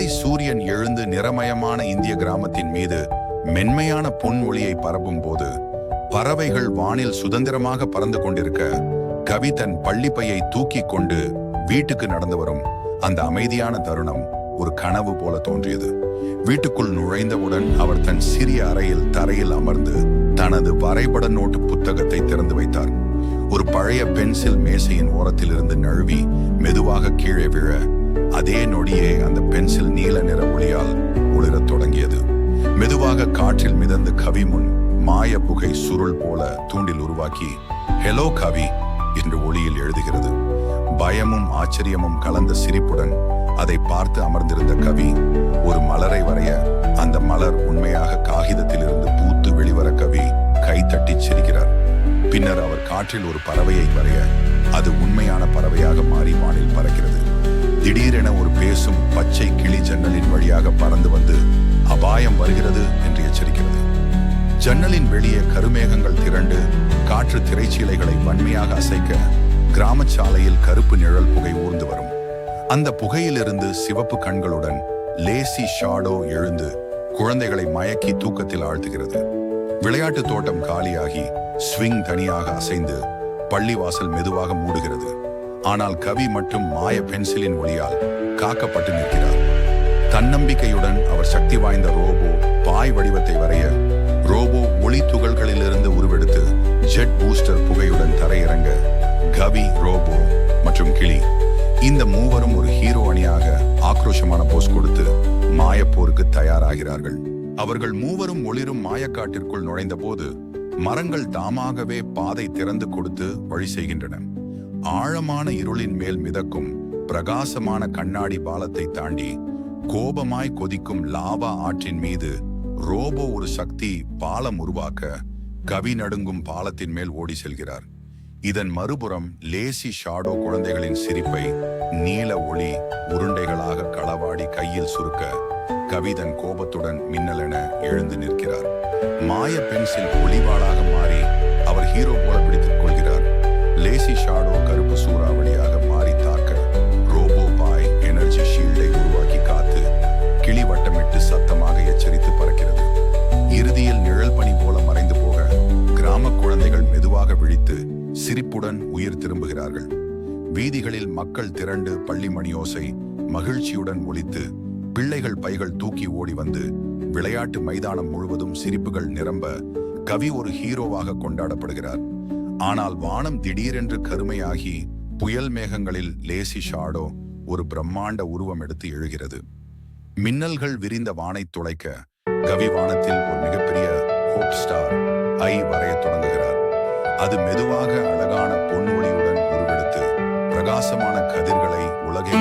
காலை சூரியன் எழுந்து நிறமயமான இந்திய கிராமத்தின் மீது மென்மையான பொன் ஒளியை பரப்பும் போது பறவைகள் வானில் சுதந்திரமாக பறந்து கொண்டிருக்க கவி தன் பள்ளிப்பையை தூக்கி கொண்டு வீட்டுக்கு நடந்து வரும் அந்த அமைதியான தருணம் ஒரு கனவு போல தோன்றியது. வீட்டுக்குள் நுழைந்தவுடன் அவர் தன் சிறிய அறையில் தரையில் அமர்ந்து தனது வரைபட நோட்டு புத்தகத்தை திறந்து வைத்தார். ஒரு பழைய பென்சில் மேசையின் ஓரத்தில் இருந்து நழுவி மெதுவாக கீழே விழ அதே நொடியே அந்த பென்சில் நீல நிற ஒளியால் ஒளிரத் தொடங்கியது. மெதுவாக காற்றில் மிதந்து கவி முன் மாய புகை சுருள் போல தூண்டில் உருவாக்கி ஹெலோ கவி என்று ஒளியில் எழுதுகிறது. பயமும் ஆச்சரியமும் கலந்த சிரிப்புடன் அதை பார்த்து அமர்ந்திருந்த கவி ஒரு மலரை வரைய அந்த மலர் உண்மையாக காகிதத்தில் இருந்து பூத்து வெளிவர கவி கைத்தட்டி சிரிக்கிறார். பின்னர் அவர் காற்றில் ஒரு பறவையை வரைய அது உண்மையான பறவையாக மாறி வானில் பறக்கிறது. திடீரென ஒரு பேசும் பச்சை கிளி ஜன்னலின் வழியாக பறந்து வந்து அபாயம் வருகிறது என்று எச்சரிக்கிறது. ஜன்னலின் வெளியே கருமேகங்கள் திரண்டு காற்று திரைச்சீலைகளை வன்மையாக அசைக்க கிராம சாலையில் கருப்பு நிழல் புகை ஊர்ந்து வரும். அந்த புகையிலிருந்து சிவப்பு கண்களுடன் லேசி ஷாடோ எழுந்து குழந்தைகளை மயக்கி தூக்கத்தில் ஆழ்த்துகிறது. விளையாட்டு தோட்டம் காலியாகி ஸ்விங் தனியாக அசைந்து பள்ளிவாசல் மெதுவாக மூடுகிறது. ஆனால் கவி மட்டும் மாய பென்சிலின் ஒளியால் காக்கப்பட்டு நிற்கிறார். தன்னம்பிக்கையுடன் அவர் சக்தி வாய்ந்த ரோபோ பாய் வடிவத்தை வரைய ரோபோ ஒளி துகள்களிலிருந்து உருவெடுத்து ஜெட் பூஸ்டர் புகையுடன் தரையிறங்க கவி, ரோபோ மற்றும் கிளி இந்த மூவரும் ஒரு ஹீரோ அணியாக ஆக்ரோஷமான போஸ் கொடுத்து மாயப்போருக்கு தயாராகிறார்கள். அவர்கள் மூவரும் ஒளிரும் மாயக்காட்டிற்குள் நுழைந்த போது மரங்கள் தாமாகவே பாதை திறந்து கொடுத்து வழி செய்கின்றன. ஆழமான இருளின் மேல் மிதக்கும் பிரகாசமான கண்ணாடி பாலத்தை தாண்டி கோபமாய் கொதிக்கும் லாவா ஆற்றின் மீது ரோபோ ஒரு சக்தி பாலம் உருவாக்க கவி நடுங்கும் பாலத்தின் மேல் ஓடி செல்கிறார். இதன் மறுபுறம் லேசி ஷாடோ குழந்தைகளின் சிரிப்பை நீல ஒளி உருண்டைகளாக களவாடி கையில் சுருக்க கவி தன் கோபத்துடன் மின்னலென எழுந்து நிற்கிறார். மாய பென்சில் ஒளிவாளாக மாறி அவர் ஹீரோ போல பிடித்துக் கொள்கிறார். லேசி ஷாடோ கருப்பு சூறாவளியாக மாறி தாக்க ரோபோ பாய் எனர்ஜி ஷீல்டை உருவாக்கி காத்து கிளி வட்டமிட்டு சத்தமாக எச்சரித்து பறக்கிறது. இறுதியில் நிழல் பனி போல மறைந்து போக கிராம குழந்தைகள் மெதுவாக விழித்து சிரிப்புடன் உயிர் திரும்புகிறார்கள். வீதிகளில் மக்கள் திரண்டு பள்ளி மணியோசை மகிழ்ச்சியுடன் ஒலித்து பிள்ளைகள் பைகள் தூக்கி ஓடி வந்து விளையாட்டு மைதானம் முழுவதும் சிரிப்புகள் நிரம்ப கவி ஒரு ஹீரோவாக கொண்டாடப்படுகிறார். ஆனால் வானம் திடீரென்று கருமையாகி புயல் மேகங்களில் லேசி ஷாடோ ஒரு பிரம்மாண்ட உருவம் எடுத்து எழுகிறது. மின்னல்கள் விரிந்த வானை துளைக்க கவி வானத்தில் ஒரு மிகப்பெரிய ஹோப் ஸ்டார் ஐ வரைய தொடங்குகிறார். அது மெதுவாக அழகான பொன்னொழியுடன் உருவெடுத்து பிரகாசமான கதிர்களை உலகை